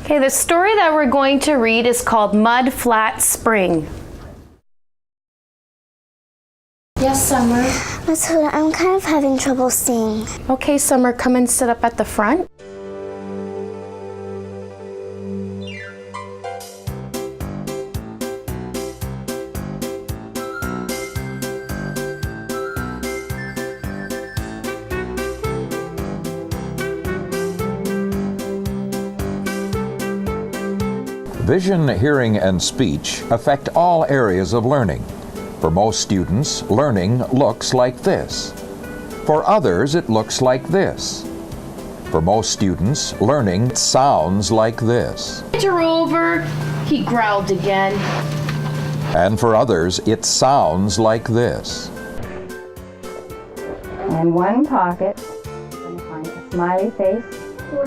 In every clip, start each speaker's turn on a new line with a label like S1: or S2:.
S1: Okay, the story that we're going to read is called Mud Flat Spring. Yes, Summer?
S2: Miss Huda, I'm kind of having trouble seeing.
S1: Okay, Summer, come and sit up at the front.
S3: Vision, hearing, and speech affect all areas of learning. For most students, learning looks like this. For others, it looks like this. For most students, learning sounds like this.
S1: You're over, he growled again.
S3: And for others, it sounds like this.
S4: In one pocket, you're going to find a smiley face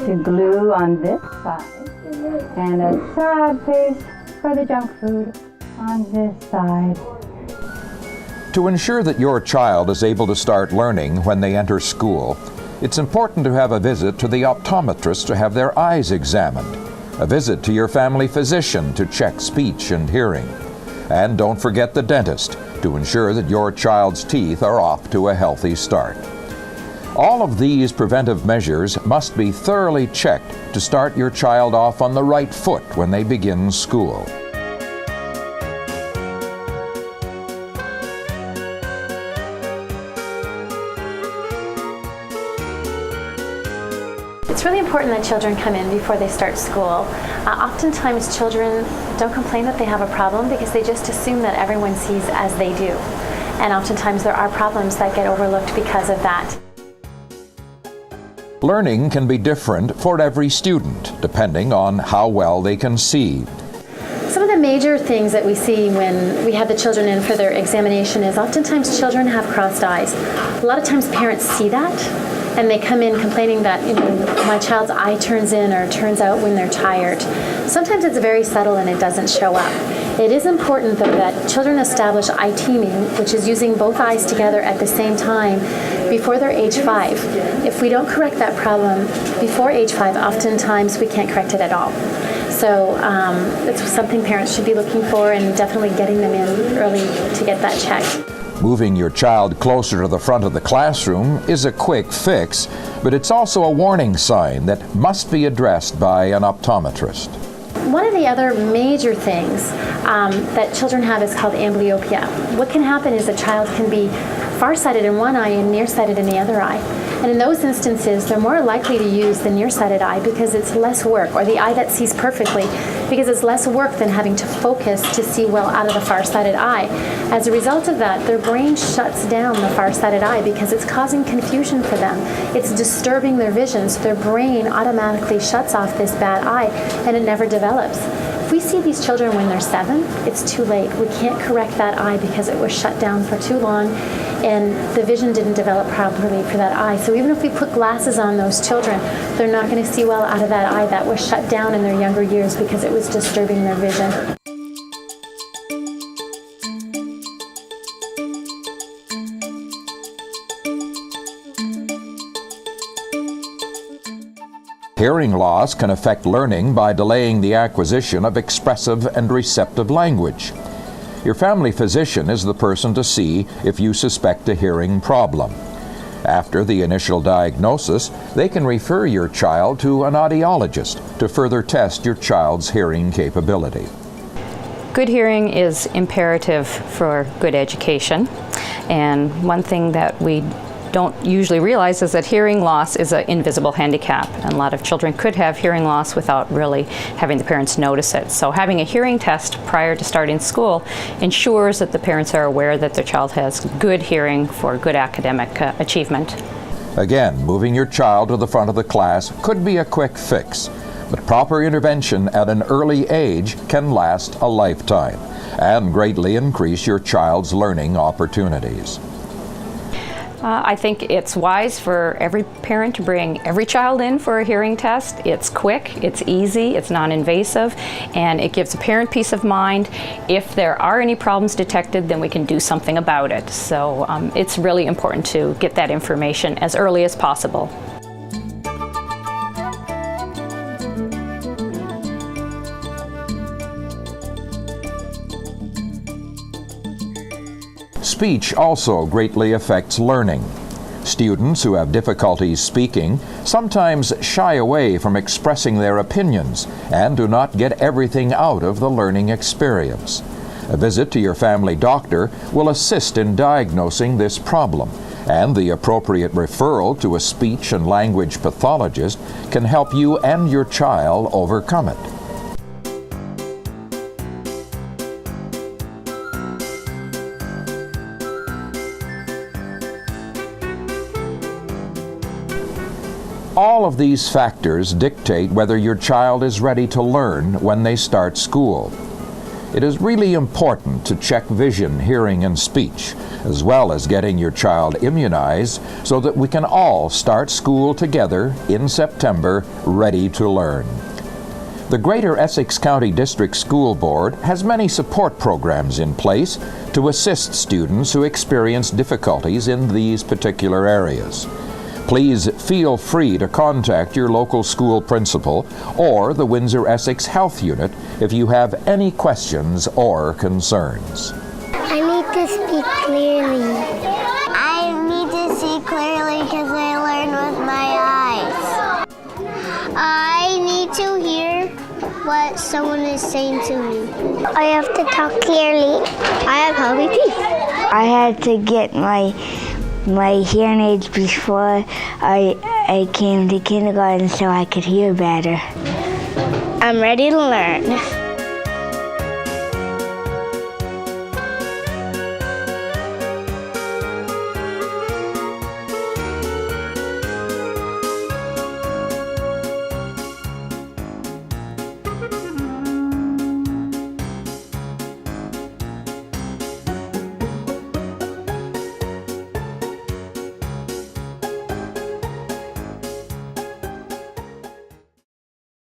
S4: to glue on this side, and a sad face for the junk food on this side.
S3: To ensure that your child is able to start learning when they enter school, it's important to have a visit to the optometrist to have their eyes examined, a visit to your family physician to check speech and hearing, and don't forget the dentist to ensure that your child's teeth are off to a healthy start. All of these preventive measures must be thoroughly checked to start your child off on the right foot when they begin school.
S5: It's really important that children come in before they start school. Oftentimes children don't complain that they have a problem because they just assume that everyone sees as they do. And oftentimes there are problems that get overlooked because of that.
S3: Learning can be different for every student, depending on how well they can see.
S5: Some of the major things that we see when we have the children in for their examination is oftentimes children have crossed eyes. A lot of times parents see that and they come in complaining that, my child's eye turns in or turns out when they're tired. Sometimes it's very subtle and it doesn't show up. It is important though that children establish eye teaming, which is using both eyes together at the same time before they're age 5. If we don't correct that problem before age 5, oftentimes we can't correct it at all. So it's something parents should be looking for and definitely getting them in early to get that checked.
S3: Moving your child closer to the front of the classroom is a quick fix, but it's also a warning sign that must be addressed by an optometrist.
S5: One of the other major things that children have is called amblyopia. What can happen is a child can be farsighted in one eye and nearsighted in the other eye. And in those instances, they're more likely to use the nearsighted eye because it's less work, or the eye that sees perfectly, because it's less work than having to focus to see well out of the farsighted eye. As a result of that, their brain shuts down the farsighted eye because it's causing confusion for them. It's disturbing their vision, so their brain automatically shuts off this bad eye and it never develops. If we see these children when they're 7, it's too late. We can't correct that eye because it was shut down for too long and the vision didn't develop properly for that eye. So even if we put glasses on those children, they're not going to see well out of that eye that was shut down in their younger years because it was disturbing their vision.
S3: Hearing loss can affect learning by delaying the acquisition of expressive and receptive language. Your family physician is the person to see if you suspect a hearing problem. After the initial diagnosis, they can refer your child to an audiologist to further test your child's hearing capability.
S6: Good hearing is imperative for good education, and one thing that we don't usually realize is that hearing loss is an invisible handicap, and a lot of children could have hearing loss without really having the parents notice it. So having a hearing test prior to starting school ensures that the parents are aware that their child has good hearing for good academic achievement.
S3: Again, moving your child to the front of the class could be a quick fix, but proper intervention at an early age can last a lifetime and greatly increase your child's learning opportunities.
S6: I think it's wise for every parent to bring every child in for a hearing test. It's quick, it's easy, it's non-invasive, and it gives a parent peace of mind. If there are any problems detected, then we can do something about it. So it's really important to get that information as early as possible.
S3: Speech also greatly affects learning. Students who have difficulties speaking sometimes shy away from expressing their opinions and do not get everything out of the learning experience. A visit to your family doctor will assist in diagnosing this problem, and the appropriate referral to a speech and language pathologist can help you and your child overcome it. All of these factors dictate whether your child is ready to learn when they start school. It is really important to check vision, hearing, and speech, as well as getting your child immunized so that we can all start school together in September, ready to learn. The Greater Essex County District School Board has many support programs in place to assist students who experience difficulties in these particular areas. Please feel free to contact your local school principal or the Windsor-Essex Health Unit if you have any questions or concerns.
S2: I need to speak clearly. I need to see clearly because I learn with my eyes. I need to hear what someone is saying to me. I have to talk clearly. I have healthy teeth. I had to get my hearing aids before I came to kindergarten so I could hear better. I'm ready to learn.